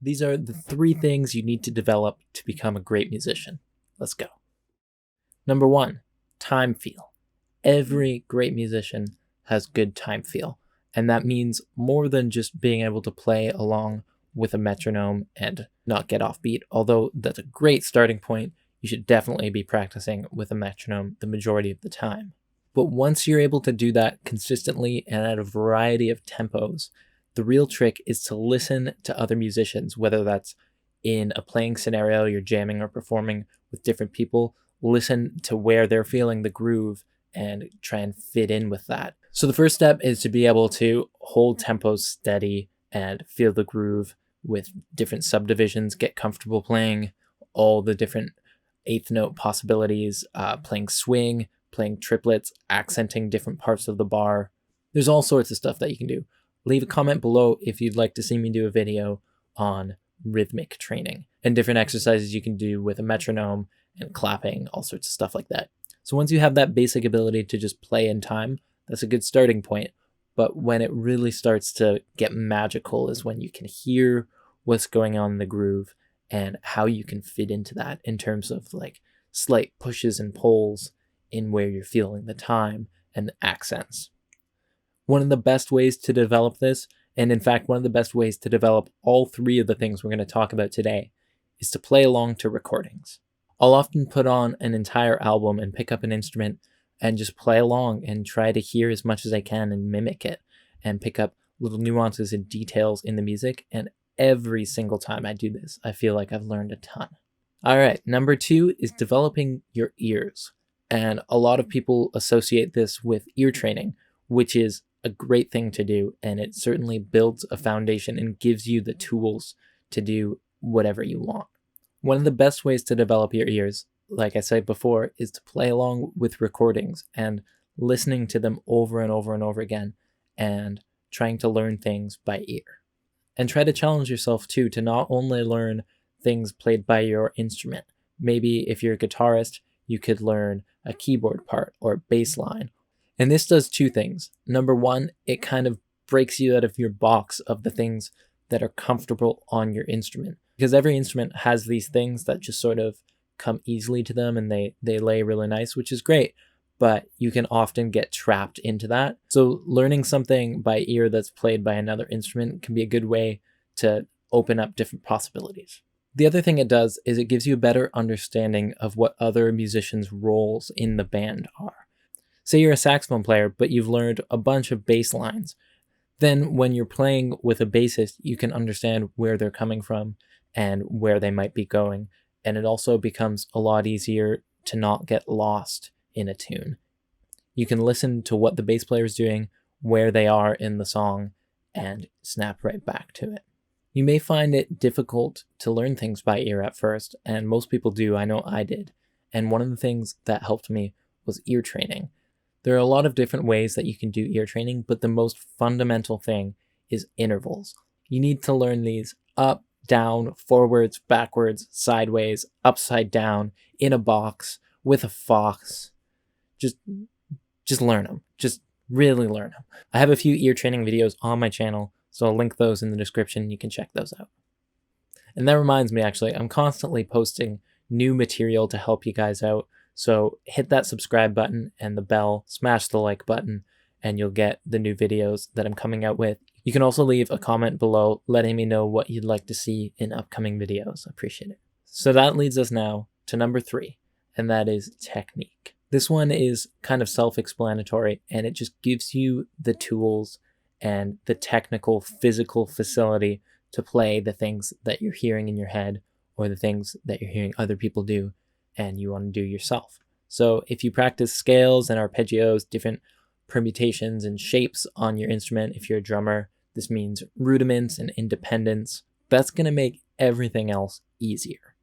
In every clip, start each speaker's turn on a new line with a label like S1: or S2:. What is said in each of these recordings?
S1: These are the 3 things you need to develop to become a great musician. Let's go. Number 1, time feel. Every great musician has good time feel, and that means more than just being able to play along with a metronome and not get off beat. Although that's a great starting point, you should definitely be practicing with a metronome the majority of the time. But once you're able to do that consistently and at a variety of tempos, the real trick is to listen to other musicians, whether that's in a playing scenario, you're jamming or performing with different people. Listen to where they're feeling the groove and try and fit in with that. So the first step is to be able to hold tempos steady and feel the groove with different subdivisions, get comfortable playing all the different eighth note possibilities, playing swing, playing triplets, accenting different parts of the bar. There's all sorts of stuff that you can do. Leave a comment below if you'd like to see me do a video on rhythmic training and different exercises you can do with a metronome and clapping, all sorts of stuff like that. So once you have that basic ability to just play in time, that's a good starting point. But when it really starts to get magical is when you can hear what's going on in the groove and how you can fit into that in terms of like slight pushes and pulls in where you're feeling the time and the accents. One of the best ways to develop this, and in fact one of the best ways to develop all 3 of the things we're going to talk about today, is to play along to recordings. I'll often put on an entire album and pick up an instrument and just play along and try to hear as much as I can and mimic it and pick up little nuances and details in the music. And every single time I do this, I feel like I've learned a ton. All right, number 2 is developing your ears. And a lot of people associate this with ear training, which is a great thing to do. And it certainly builds a foundation and gives you the tools to do whatever you want. One of the best ways to develop your ears, like I said before, is to play along with recordings and listening to them over and over and over again and trying to learn things by ear. And try to challenge yourself too to not only learn things played by your instrument. Maybe if you're a guitarist, you could learn a keyboard part or bass line. And this does 2 things. Number 1, it kind of breaks you out of your box of the things that are comfortable on your instrument. Because every instrument has these things that just sort of come easily to them and they lay really nice, which is great. But you can often get trapped into that. So learning something by ear that's played by another instrument can be a good way to open up different possibilities. The other thing it does is it gives you a better understanding of what other musicians' roles in the band are. Say you're a saxophone player, but you've learned a bunch of bass lines. Then when you're playing with a bassist, you can understand where they're coming from and where they might be going. And it also becomes a lot easier to not get lost in a tune. You can listen to what the bass player is doing, where they are in the song, and snap right back to it. You may find it difficult to learn things by ear at first, and most people do. I know I did. And one of the things that helped me was ear training. There are a lot of different ways that you can do ear training, but the most fundamental thing is intervals. You need to learn these up, down, forwards, backwards, sideways, upside down, in a box, with a fox. Just learn them. Just really learn them. I have a few ear training videos on my channel, so I'll link those in the description. You can check those out. And that reminds me, actually, I'm constantly posting new material to help you guys out. So hit that subscribe button and the bell, smash the like button, and you'll get the new videos that I'm coming out with. You can also leave a comment below letting me know what you'd like to see in upcoming videos. I appreciate it. So that leads us now to number 3, and that is technique. This one is kind of self-explanatory, and it just gives you the tools and the technical, physical facility to play the things that you're hearing in your head or the things that you're hearing other people do and you want to do yourself. So if you practice scales and arpeggios, different permutations and shapes on your instrument, if you're a drummer, this means rudiments and independence. That's going to make everything else easier.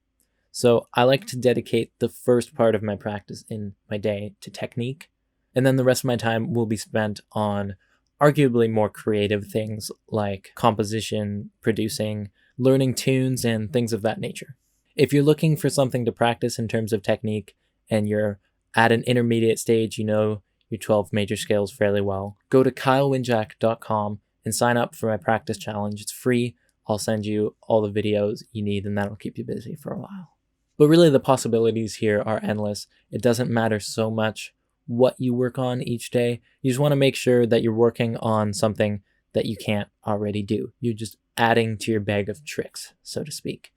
S1: So I like to dedicate the first part of my practice in my day to technique, and then the rest of my time will be spent on arguably more creative things like composition, producing, learning tunes, and things of that nature. If you're looking for something to practice in terms of technique and you're at an intermediate stage, you know your 12 major scales fairly well, go to kylewinjack.com and sign up for my practice challenge. It's free. I'll send you all the videos you need, and that'll keep you busy for a while. But really, the possibilities here are endless. It doesn't matter so much what you work on each day. You just want to make sure that you're working on something that you can't already do. You're just adding to your bag of tricks, so to speak.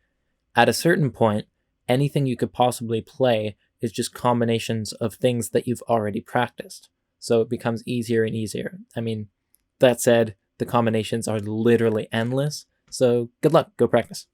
S1: At a certain point, anything you could possibly play is just combinations of things that you've already practiced. So it becomes easier and easier. I mean, that said, the combinations are literally endless. So good luck, go practice.